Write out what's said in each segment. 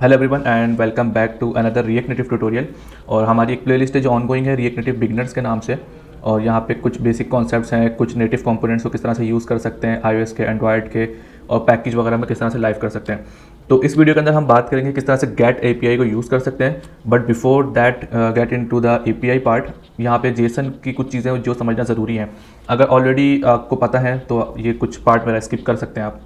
Hello everyone and welcome back to another React Native tutorial. और हमारी एक playlist है जो ऑनगोइंग है रिएक्ट नेटिव बिगनर्स के नाम से। और यहाँ पे कुछ बेसिक कॉन्सेप्ट्स हैं, कुछ नेटिव कंपोनेंट्स को किस तरह से यूज़ कर सकते हैं iOS के, एंड्रॉयड के, और पैकेज वगैरह में किस तरह से लाइव कर सकते हैं। तो इस वीडियो के अंदर हम बात करेंगे किस तरह से गेट API को यूज़ कर सकते हैं। But before that get in to the API part, यहाँ पे जेसन की कुछ चीज़ें जो समझना ज़रूरी हैं। अगर ऑलरेडी आपको पता है तो ये कुछ पार्ट मेरा स्किप कर सकते हैं आप।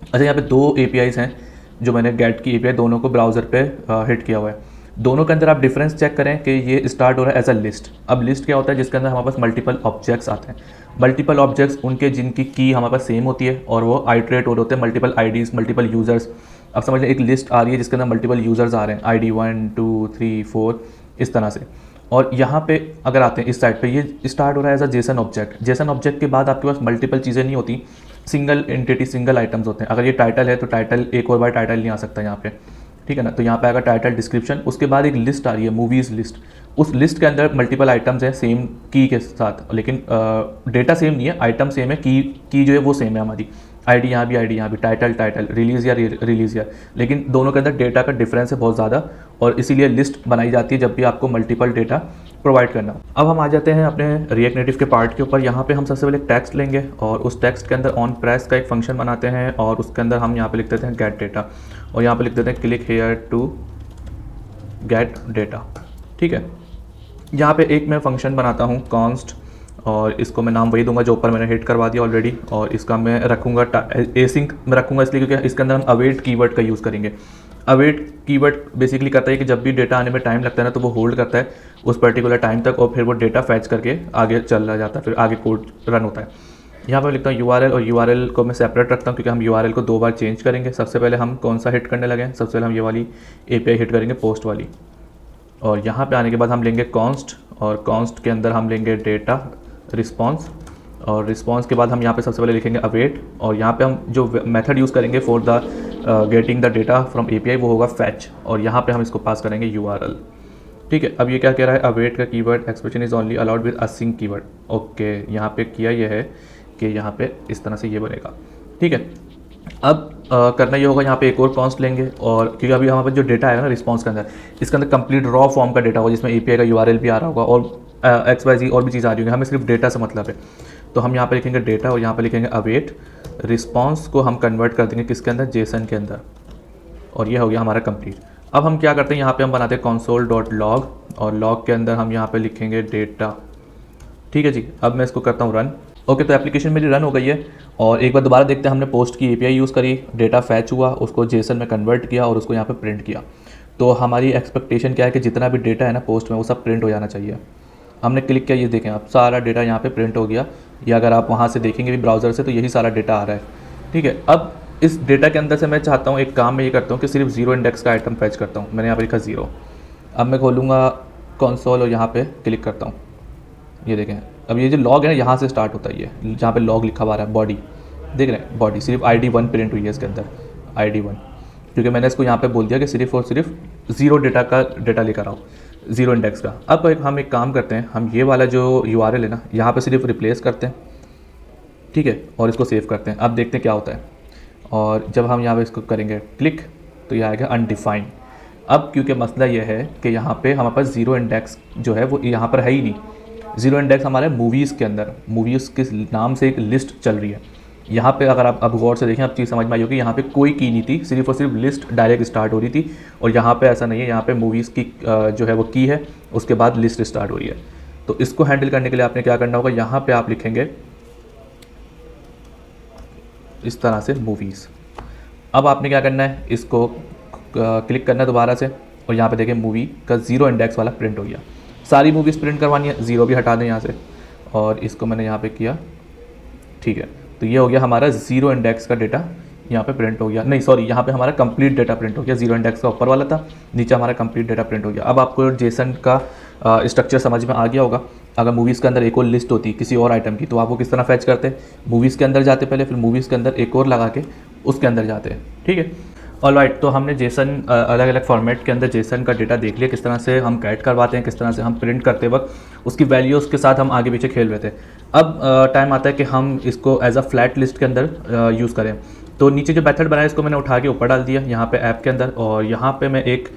अच्छा, यहाँ पे दो APIs हैं जो मैंने गेट की API दोनों को ब्राउज़र पे हिट किया हुआ है। दोनों के अंदर आप डिफरेंस चेक करें कि ये स्टार्ट हो रहा है एज अ लिस्ट। अब लिस्ट क्या होता है? जिसके अंदर हमारे पास मल्टीपल ऑब्जेक्ट्स आते हैं। मल्टीपल ऑब्जेक्ट्स उनके जिनकी की हमारे पास सेम होती है और वो आइट्रेट हो रहे होते हैं, मल्टीपल IDs, मल्टीपल यूज़र्स। अब समझ लें एक लिस्ट आ रही है जिसके अंदर मल्टीपल यूज़र्स आ रहे हैं, ID 1 2 3 4 इस तरह से। और यहाँ पे अगर आते हैं इस साइड पे, ये स्टार्ट हो रहा है as a JSON object. JSON object के बाद आपके पास मल्टीपल चीज़ें नहीं होती, सिंगल एंटिटी, सिंगल आइटम्स होते हैं। अगर ये टाइटल है तो टाइटल एक और बार टाइटल नहीं आ सकता यहाँ पे, ठीक है ना। तो यहाँ पे आएगा टाइटल, डिस्क्रिप्शन, उसके बाद एक लिस्ट आ रही है, मूवीज़ लिस्ट। उस लिस्ट के अंदर मल्टीपल आइटम्स हैं सेम की के साथ, लेकिन डेटा सेम नहीं है, आइटम सेम है, की जो है वो सेम है हमारी। आईडी यहाँ भी, टाइटल टाइटल, रिलीज या, लेकिन दोनों के अंदर डेटा का डिफरेंस है बहुत ज़्यादा, और इसीलिए लिस्ट बनाई जाती है जब भी आपको मल्टीपल डेटा प्रोवाइड करना हो। अब हम आ जाते हैं अपने रिएक्ट नेटिव के पार्ट के ऊपर। यहाँ पे हम सबसे पहले टेक्स्ट लेंगे और उस टेक्स्ट के अंदर ऑन प्रेस का एक फंक्शन बनाते हैं, और उसके अंदर हम यहाँ पे लिख देते हैं गेट डेटा, और यहाँ पे लिख देते हैं click here to get data, ठीक है। यहाँ पे एक मैं फंक्शन बनाता हूँ कॉन्स्ट, और इसको मैं नाम वही दूंगा जो ऊपर मैंने हिट करवा दिया ऑलरेडी, और इसका मैं रखूँगा एसिंक में रखूँगा, इसलिए क्योंकि इसके अंदर हम अवेट कीवर्ड का यूज़ करेंगे। अवेट कीवर्ड बेसिकली करता है कि जब भी डेटा आने में टाइम लगता है ना, तो वो होल्ड करता है उस पर्टिकुलर टाइम तक, और फिर वो डेटा फैच करके आगे चला जाता है, फिर आगे कोड रन होता है। यहाँ पर लिखता हूँ URL, और URL को मैं सेपरेट रखता हूँ क्योंकि हम URL को दो बार चेंज करेंगे। सबसे पहले हम कौन सा हिट करने लगे हैं? सबसे पहले हम ये वाली API हिट करेंगे, पोस्ट वाली। और यहाँ पे आने के बाद हम लेंगे कॉन्स्ट, और कॉन्स्ट के अंदर हम लेंगे डेटा रिस्पॉन्स, और रिस्पॉन्स के बाद हम यहाँ पे सबसे पहले लिखेंगे अवेट, और यहाँ पे हम जो मेथड यूज़ करेंगे for the getting the data from API वो होगा फैच, और यहाँ पे हम इसको पास करेंगे URL, ठीक है। अब ये क्या कह रहा है? अवेट का keyword expression is only allowed with async keyword. Okay, यहाँ पे किया ये है कि यहाँ पे इस तरह से ये बनेगा, ठीक है। अब करना ये होगा, यहाँ पे एक और कॉन्स्ट लेंगे, और क्योंकि अभी हमारे पास जो डेटा आएगा ना रिस्पॉन्स के अंदर, इसके अंदर कंप्लीट रॉ फॉर्म का डेटा होगा जिसमें API का URL भी आ रहा होगा, और XYZ और भी चीज़ आ रही होंगी, हमें सिर्फ डेटा से मतलब है। तो हम यहाँ पे लिखेंगे डेटा, और यहाँ पे लिखेंगे अवेट। रिस्पॉन्स को हम कन्वर्ट कर देंगे किसके अंदर? जेसन के अंदर, और ये हो गया हमारा कंप्लीट। अब हम क्या करते हैं, यहाँ पे हम बनाते हैं console.log, और लॉग के अंदर हम यहाँ पे लिखेंगे डेटा, ठीक है जी। अब मैं इसको करता हूँ रन। ओके, तो एप्लीकेशन मेरी रन हो गई है, और एक बार दोबारा देखते हैं। हमने पोस्ट की API यूज़ करी, डेटा फैच हुआ, उसको जेसन में कन्वर्ट किया, और उसको यहाँ पे प्रिंट किया। तो हमारी एक्सपेक्टेशन क्या है कि जितना भी डेटा है ना पोस्ट में, वो सब प्रिंट हो जाना चाहिए। हमने क्लिक किया, ये देखें आप, सारा डेटा यहाँ पे प्रिंट हो गया, या अगर आप वहाँ से देखेंगे भी ब्राउज़र से तो यही सारा डेटा आ रहा है, ठीक है। अब इस डेटा के अंदर से मैं चाहता हूँ, एक काम मैं ये करता हूँ कि सिर्फ 0 इंडेक्स का आइटम फैच करता हूँ। मैंने यहाँ पर लिखा 0। अब मैं खोलूँगा कंसोल और यहाँ पे क्लिक करता हूँ, ये देखें। अब ये जो लॉग है ना, यहाँ से स्टार्ट होता है, ये जहाँ पे लॉग लिखा हुआ है बॉडी, देख रहे हैं, बॉडी सिर्फ ID 1 प्रिंट हुई है इसके अंदर, ID 1, क्योंकि मैंने इसको यहाँ पे बोल दिया कि सिर्फ और सिर्फ 0 डेटा का डेटा लेकर आओ, 0 इंडेक्स का। अब हम एक काम करते हैं, हम ये वाला जो URL है ना, यहाँ पे सिर्फ रिप्लेस करते हैं, ठीक है, और इसको सेव करते हैं। अब देखते हैं क्या होता है, और जब हम यहाँ पे इसको करेंगे क्लिक, तो ये आएगा अनडिफाइंड। अब क्योंकि मसला ये है कि यहाँ पे हमारे पास 0 इंडेक्स जो है वो यहाँ पर है ही नहीं। 0 इंडेक्स हमारे मूवीज़ के अंदर, मूवीज़ के नाम से एक लिस्ट चल रही है। यहाँ पे अगर आप अब गौर से देखें, अब चीज़ समझ में आई होगी, यहाँ पे कोई की नहीं थी, सिर्फ और सिर्फ लिस्ट डायरेक्ट स्टार्ट हो रही थी। और यहाँ पे ऐसा नहीं है, यहाँ पे मूवीज़ की जो है वो की है, उसके बाद लिस्ट स्टार्ट हो रही है। तो इसको हैंडल करने के लिए आपने क्या करना होगा, यहाँ पे आप लिखेंगे इस तरह से मूवीज़। अब आपने क्या करना है, इसको क्लिक करना है दोबारा से, और यहाँ पे देखें मूवी का 0 इंडेक्स वाला प्रिंट हो गया। सारी मूवीज़ प्रिंट करवानी है, 0 भी हटा दें यहाँ से, और इसको मैंने यहाँ पे किया, ठीक है। तो ये हो गया हमारा 0 इंडेक्स का डेटा यहाँ पे प्रिंट हो गया। नहीं सॉरी, यहाँ पे हमारा कंप्लीट डेटा प्रिंट हो गया। 0 इंडेक्स का ऊपर वाला था, नीचे हमारा कंप्लीट डेटा प्रिंट हो गया। अब आपको जेसन का स्ट्रक्चर समझ में आ गया होगा। अगर मूवीज़ के अंदर एक और लिस्ट होती किसी और आइटम की, तो आप वो किस तरह फैच करते हैं? मूवीज़ के अंदर जाते पहले, फिर मूवीज़ के अंदर एक और लगा के उसके अंदर जाते हैं, ठीक है। ऑलराइट, तो हमने जेसन अलग अलग फॉर्मेट के अंदर जेसन का डेटा देख लिया, किस तरह से हम कैट करवाते हैं, किस तरह से हम प्रिंट करते वक्त उसकी वैल्यूज़ के साथ हम आगे पीछे खेल रहे थे। अब टाइम आता है कि हम इसको एज अ फ्लैट लिस्ट के अंदर यूज़ करें। तो नीचे जो मेथड बनाया इसको मैंने उठा के ऊपर डाल दिया यहाँ पे ऐप के अंदर, और यहाँ पे मैं एक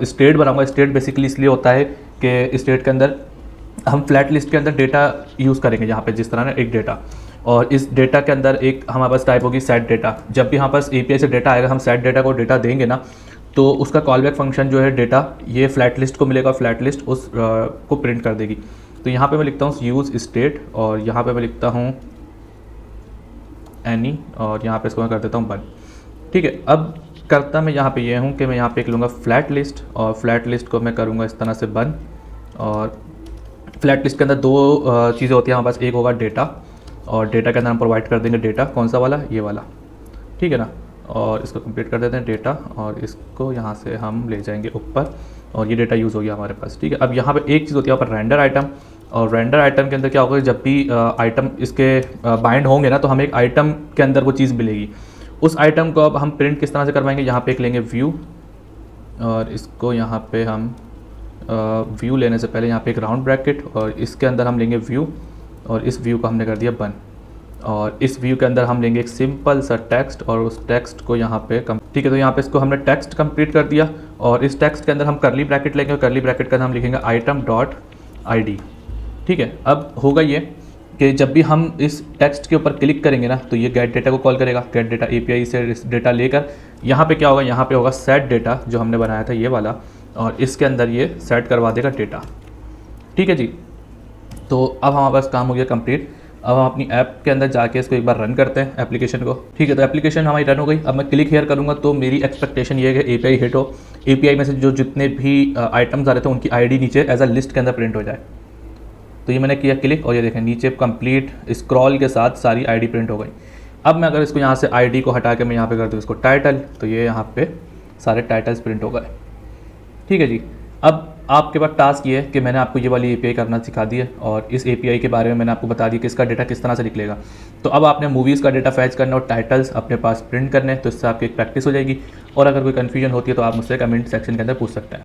स्टेट बनाऊंगा। स्टेट बेसिकली इसलिए होता है कि स्टेट के अंदर हम फ्लैट लिस्ट के अंदर डेटा यूज़ करेंगे, यहाँ पे जिस तरह ना एक डेटा, और इस डेटा के अंदर एक हमारे पास टाइप होगी सेट डेटा। जब भी हमारे पास API से डेटा आएगा, हम सेट डेटा को डेटा देंगे ना, तो उसका कॉलबैक फंक्शन जो है डेटा ये फ्लैट लिस्ट को मिलेगा, फ्लैट लिस्ट उस को प्रिंट कर देगी। तो यहाँ पे मैं लिखता हूँ यूज़ स्टेट, और यहाँ पे मैं लिखता हूँ एनी, और यहाँ पे इसको मैं कर देता हूँ बन। ठीक है, अब करता मैं यहाँ पे ये हूँ कि मैं यहाँ पे लूँगा फ्लैट लिस्ट, और फ्लैट लिस्ट को मैं करूँगा इस तरह से बन। और फ्लैट लिस्ट के अंदर दो चीज़ें होती हैं हमारे पास, एक होगा डेटा, और डेटा के अंदर हम प्रोवाइड कर देंगे डेटा, कौन सा वाला, ये वाला, ठीक है ना। और इसको कंप्लीट कर देते हैं डेटा, और इसको यहाँ से हम ले जाएंगे ऊपर, और ये डेटा यूज़ हो गया हमारे पास। ठीक है, अब यहाँ पे एक चीज़ होती है यहाँ पर रेंडर आइटम, और रेंडर आइटम के अंदर क्या होगा, जब भी आइटम इसके बाइंड होंगे ना, तो हमें एक आइटम के अंदर वो चीज़ मिलेगी। उस आइटम को अब हम प्रिंट किस तरह से करवाएंगे, यहाँ पे एक लेंगे व्यू, और इसको यहाँ पे हम व्यू लेने से पहले यहाँ पे एक राउंड ब्रैकेट, और इसके अंदर हम लेंगे व्यू, और इस व्यू को हमने कर दिया बन। और इस व्यू के अंदर हम लेंगे एक सिंपल सा टेक्स्ट, और उस टेक्स्ट को यहाँ पे ठीक है, तो यहाँ पे इसको हमने टेक्स्ट कंप्लीट कर दिया, और इस टेक्स्ट के अंदर हम करली ब्रैकेट लेंगे, और करली ब्रैकेट के अंदर हम लिखेंगे आइटम डॉट ID। ठीक है, अब होगा ये कि जब भी हम इस टेक्स्ट के ऊपर क्लिक करेंगे ना, तो ये गेट डेटा को कॉल करेगा। गेट डेटा API से डेटा लेकर यहाँ पे क्या होगा, यहाँ पे होगा सेट डेटा जो हमने बनाया था ये वाला, और इसके अंदर ये सेट करवा देगा डेटा। ठीक है जी, तो अब हमारे पास काम हो गया कंप्लीट। अब हम अपनी ऐप के अंदर जाके इसको एक बार रन करते हैं एप्लीकेशन को। ठीक है, तो एप्लीकेशन हमारी रन हो गई। अब मैं क्लिक हेयर करूँगा तो मेरी एक्सपेक्टेशन ये है कि API हिट हो, API में से जो जितने भी आइटम्स आ रहे थे उनकी ID नीचे एज अ लिस्ट के अंदर प्रिंट हो जाए। तो ये मैंने किया क्लिक, और ये देखें नीचे कंप्लीट स्क्रॉल के साथ सारी ID प्रिंट हो गई। अब मैं अगर इसको यहाँ से ID को हटा के मैं यहाँ पे कर दूँ इसको टाइटल, तो ये यहाँ पे सारे टाइटल्स प्रिंट हो गए। ठीक है जी, अब आपके पास टास्क ये है कि मैंने आपको ये वाली API करना सिखा दी है, और इस API के बारे में मैंने आपको बता दिया कि इसका डेटा किस तरह से निकलेगा। तो अब आपने मूवीज़ का डेटा फैच करना और टाइटल्स अपने पास प्रिंट करने हैं, तो इससे आपकी एक प्रैक्टिस हो जाएगी। और अगर कोई कन्फ्यूजन होती है तो आप मुझसे कमेंट सेक्शन के अंदर पूछ सकते हैं।